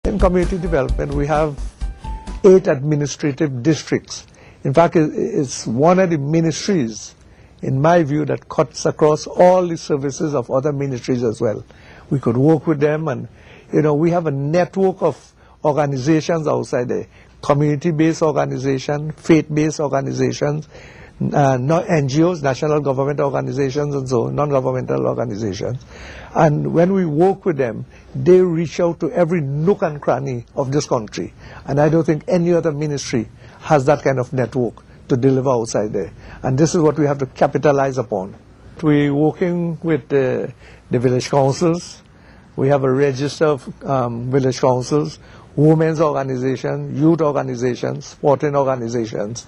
In community development, we have 8 administrative districts. In fact, it's one of the ministries, in my view, that cuts across all the services of other ministries as well. We could work with them, and we have a network of organizations outside there, community-based organizations, faith-based organizations, NGOs, national government organizations, and so non-governmental organizations. And when we work with them, they reach out to every nook and cranny of this country. And I don't think any other ministry has that kind of network to deliver outside there. And this is what we have to capitalize upon. We're working with the village councils. We have a register of village councils, women's organizations, youth organizations, sporting organizations.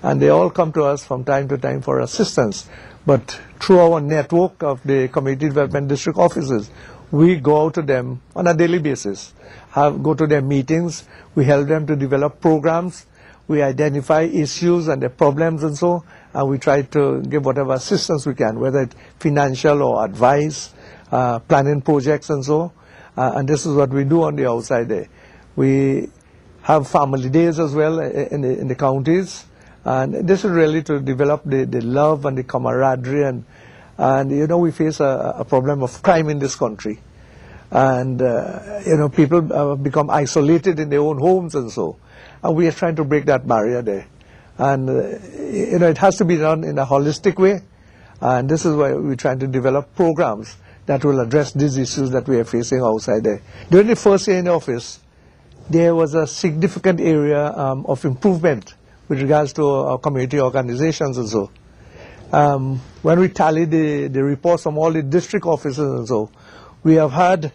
And they all come to us from time to time for assistance. But through our network of the community development district offices, we go out to them on a daily basis, go to their meetings, we help them to develop programs, we identify issues and their problems and so, and we try to give whatever assistance we can, whether it's financial or advice, planning projects and so. And this is what we do on the outside there. We have family days as well in the counties. And this is really to develop the love and the camaraderie. And we face a problem of crime in this country. And, people have become isolated in their own homes and so. And we are trying to break that barrier there. And, it has to be done in a holistic way. And this is why we're trying to develop programs that will address these issues that we are facing outside there. During the first year in office, there was a significant area of improvement with regards to our community organizations and so. When we tally the reports from all the district offices and so, we have had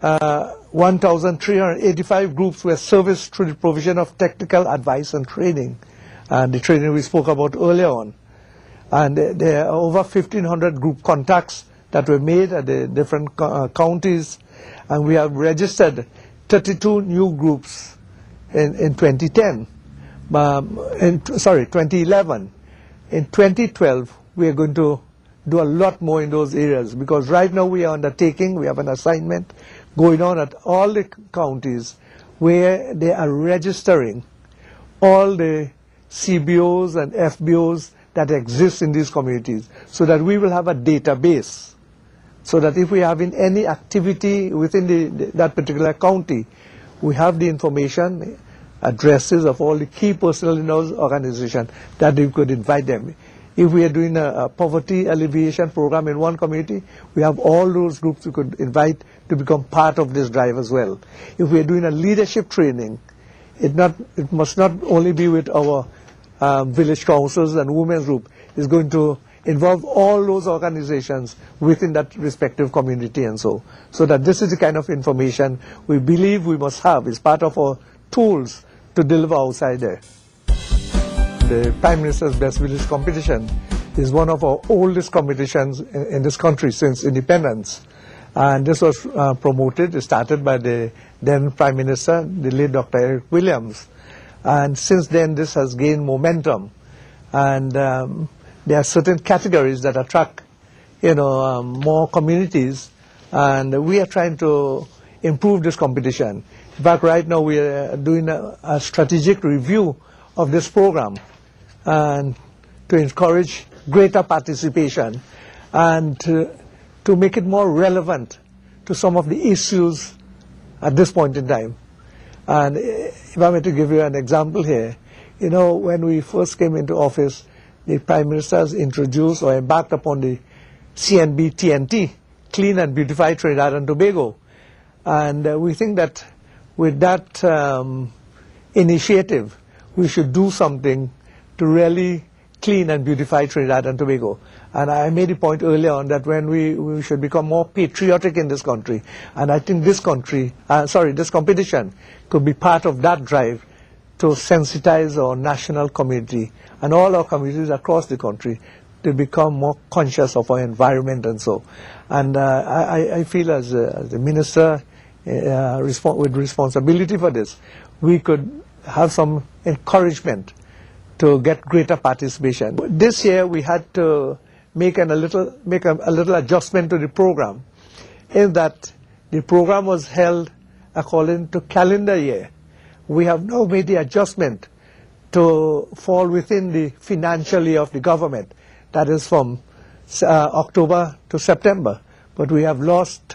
1,385 groups were serviced through the provision of technical advice and training, and the training we spoke about earlier on. And there are over 1,500 group contacts that were made at the different counties, and we have registered 32 new groups in 2010. 2011. In 2012, we are going to do a lot more in those areas, because right now we are undertaking, we have an assignment going on at all the counties where they are registering all the CBOs and FBOs that exist in these communities, so that we will have a database, so that if we have in any activity within that particular county, we have the information, addresses of all the key personnel in those organizations, that we could invite them. If we are doing a poverty alleviation program in one community, we have all those groups we could invite to become part of this drive as well. If we are doing a leadership training, it must not only be with our village councils and women's group. It's going to involve all those organizations within that respective community and so that this is the kind of information we believe we must have as part of our tools to deliver outside there. The Prime Minister's Best Village competition is one of our oldest competitions in this country since independence. And this was promoted, started by the then Prime Minister, the late Dr. Eric Williams. And since then this has gained momentum. And there are certain categories that attract more communities. And we are trying to improve this competition. In fact, right now we are doing a strategic review of this program, and to encourage greater participation and to make it more relevant to some of the issues at this point in time. And if I were to give you an example here, when we first came into office, the Prime Minister has introduced or embarked upon the CNB TNT, Clean and Beautify Trinidad and Tobago. And we think that with that initiative, we should do something to really clean and beautify Trinidad and Tobago. And I made a point earlier on that when we should become more patriotic in this country. And I think this competition could be part of that drive to sensitize our national community and all our communities across the country to become more conscious of our environment and so. And I feel as the Minister with responsibility for this, we could have some encouragement to get greater participation. This year we had to make a little adjustment to the program, in that the program was held according to calendar year. We have now made the adjustment to fall within the financial year of the government. That is from October to September. But we have lost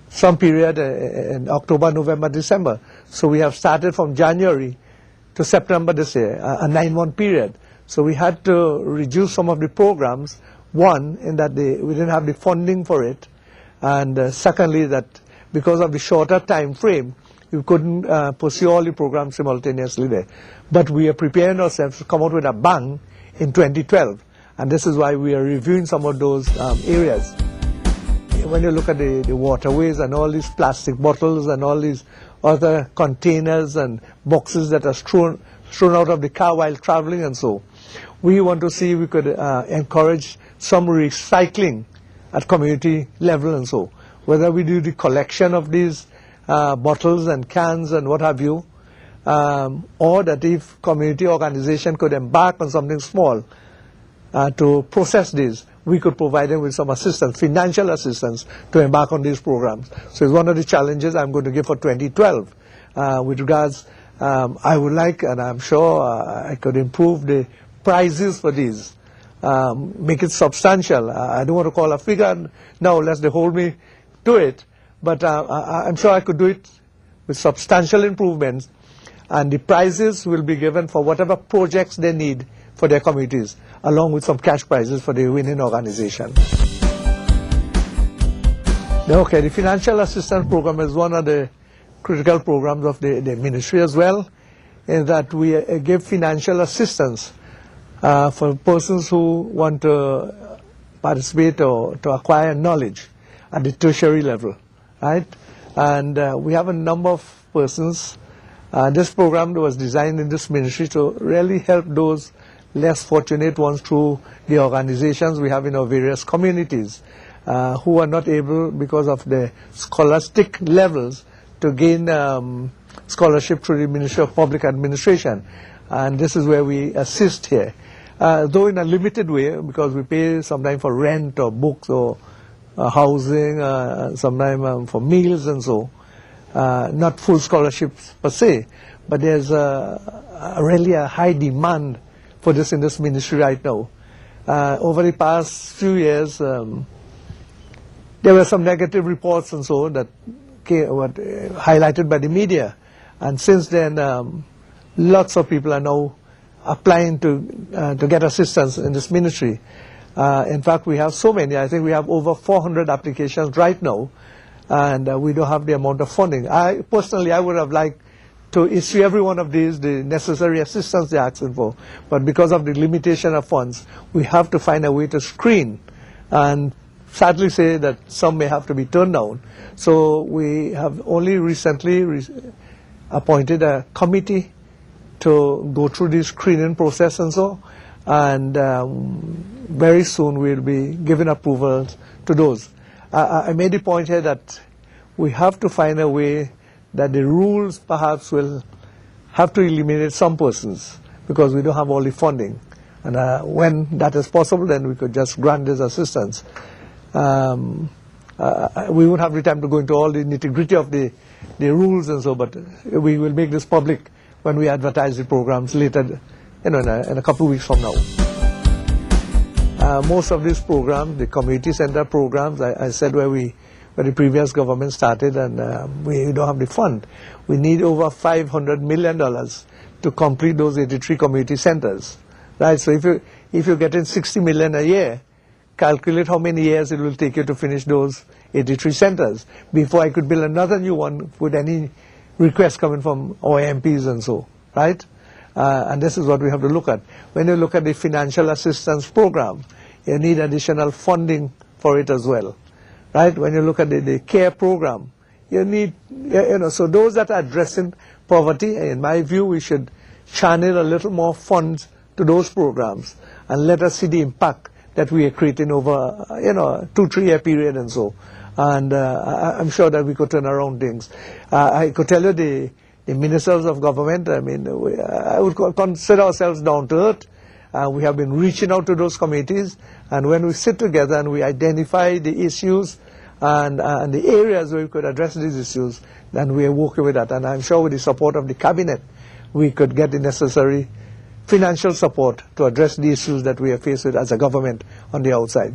some period in October, November, December. So we have started from January to September this year, a 9-month period. So we had to reduce some of the programs. One, in that we didn't have the funding for it. And secondly, that because of the shorter time frame, we couldn't pursue all the programs simultaneously there. But we are preparing ourselves to come out with a bang in 2012. And this is why we are reviewing some of those areas. When you look at the waterways and all these plastic bottles and all these other containers and boxes that are thrown out of the car while traveling and so, we want to see if we could encourage some recycling at community level and so. Whether we do the collection of these bottles and cans and what have you, or that if community organization could embark on something small to process these, we could provide them with some assistance, financial assistance, to embark on these programs. So it's one of the challenges I'm going to give for 2012. With regards, I would like, and I'm sure I could improve the prizes for these, make it substantial. I don't want to call a figure now, lest they hold me to it, but I'm sure I could do it with substantial improvements, and the prizes will be given for whatever projects they need for their communities, along with some cash prizes for the winning organization. Okay, the financial assistance program is one of the critical programs of the ministry as well, in that we give financial assistance for persons who want to participate or to acquire knowledge at the tertiary level, right? And we have a number of persons. This program was designed in this ministry to really help those less fortunate ones through the organizations we have in our various communities who are not able, because of the scholastic levels, to gain scholarship through the Ministry of Public Administration. And this is where we assist here. Though in a limited way, because we pay sometimes for rent or books or housing, sometimes for meals and so, not full scholarships per se, but there's really a high demand for this in this ministry right now. Over the past few years, there were some negative reports and so that were highlighted by the media, and since then lots of people are now applying to get assistance in this ministry. In fact, we have so many. I think we have over 400 applications right now, and we don't have the amount of funding. Personally, I would have liked to issue every one of these the necessary assistance they're asking for, but because of the limitation of funds, we have to find a way to screen, and sadly say that some may have to be turned down. So we have only recently appointed a committee to go through this screening process and so, and very soon we'll be giving approval to those. I made the point here that we have to find a way that the rules perhaps will have to eliminate some persons because we don't have all the funding. And when that is possible, then we could just grant this assistance. We won't have the time to go into all the nitty-gritty of the rules and so, but we will make this public when we advertise the programs later, in a couple of weeks from now. Most of these programs, the community center programs, I said where the previous government started, and we don't have the fund. We need over $500 million to complete those 83 community centers, right? So if you're getting $60 million a year, calculate how many years it will take you to finish those 83 centers before I could build another new one with any requests coming from our MPs and so, right? And this is what we have to look at. When you look at the financial assistance program, you need additional funding for it as well, right? When you look at the care program, you need, so those that are addressing poverty, in my view, we should channel a little more funds to those programs and let us see the impact that we are creating over, a 2-3 year period and so. And I'm sure that we could turn around things. I could tell you the ministers of government, I mean, I would consider ourselves down to earth. We have been reaching out to those committees, and when we sit together and we identify the issues and the areas where we could address these issues, then we are working with that. And I'm sure with the support of the cabinet, we could get the necessary financial support to address the issues that we are faced with as a government on the outside.